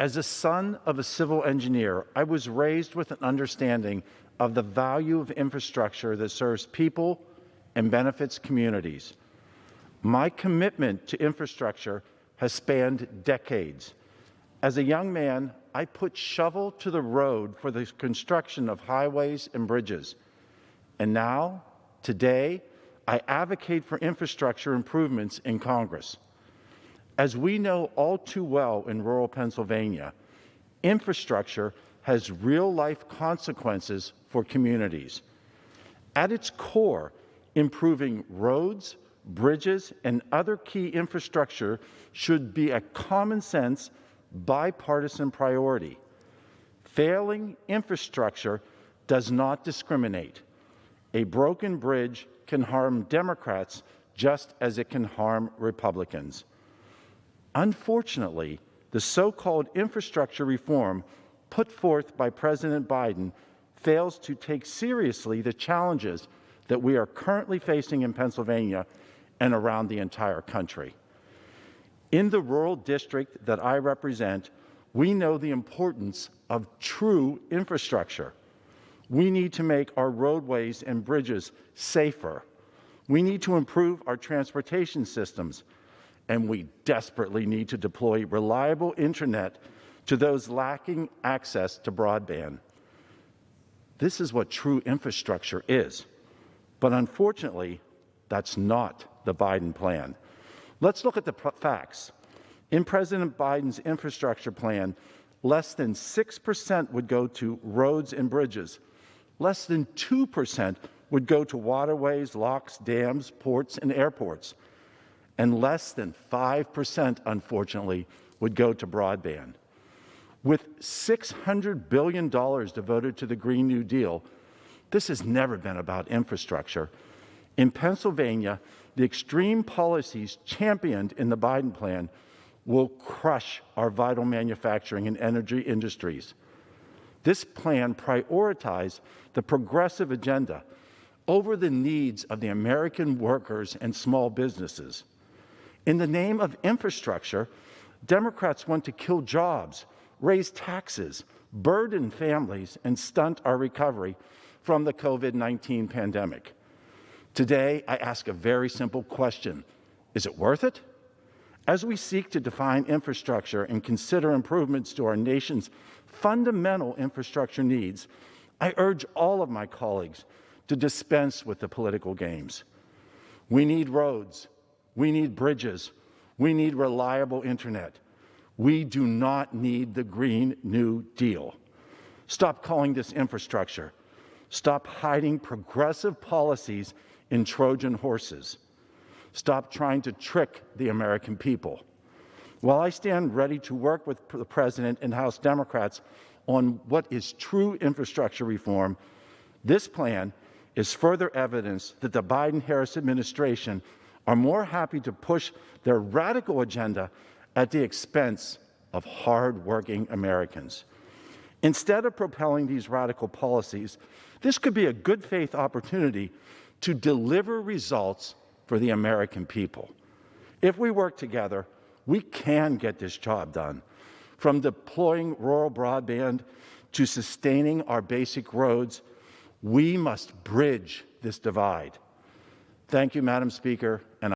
As a son of a civil engineer, I was raised with an understanding of the value of infrastructure that serves people and benefits communities. My commitment to infrastructure has spanned decades. As a young man, I put shovel to the road for the construction of highways and bridges. And now, today, I advocate for infrastructure improvements in Congress. As we know all too well in rural Pennsylvania, infrastructure has real-life consequences for communities. At its core, improving roads, bridges, and other key infrastructure should be a common-sense, bipartisan priority. Failing infrastructure does not discriminate. A broken bridge can harm Democrats just as it can harm Republicans. Unfortunately, the so-called infrastructure reform put forth by President Biden fails to take seriously the challenges that we are currently facing in Pennsylvania and around the entire country. In the rural district that I represent, we know the importance of true infrastructure. We need to make our roadways and bridges safer. We need to improve our transportation systems. And we desperately need to deploy reliable internet to those lacking access to broadband. This is what true infrastructure is. But unfortunately, that's not the Biden plan. Let's look at the facts. In President Biden's infrastructure plan, less than 6% would go to roads and bridges. Less than 2% would go to waterways, locks, dams, ports, and airports. And less than 5%, unfortunately, would go to broadband. With $600 billion devoted to the Green New Deal, this has never been about infrastructure. In Pennsylvania, the extreme policies championed in the Biden plan will crush our vital manufacturing and energy industries. This plan prioritized the progressive agenda over the needs of the American workers and small businesses. In the name of infrastructure, Democrats want to kill jobs, raise taxes, burden families, and stunt our recovery from the COVID-19 pandemic. Today, I ask a very simple question. Is it worth it? As we seek to define infrastructure and consider improvements to our nation's fundamental infrastructure needs, I urge all of my colleagues to dispense with the political games. We need roads. We need bridges. We need reliable internet. We do not need the Green New Deal. Stop calling this infrastructure. Stop hiding progressive policies in Trojan horses. Stop trying to trick the American people. While I stand ready to work with the President and House Democrats on what is true infrastructure reform, this plan is further evidence that the Biden-Harris administration are more happy to push their radical agenda at the expense of hard-working Americans. Instead of propelling these radical policies, this could be a good faith opportunity to deliver results for the American people. If we work together, we can get this job done. From deploying rural broadband to sustaining our basic roads, we must bridge this divide. Thank you, Madam Speaker, and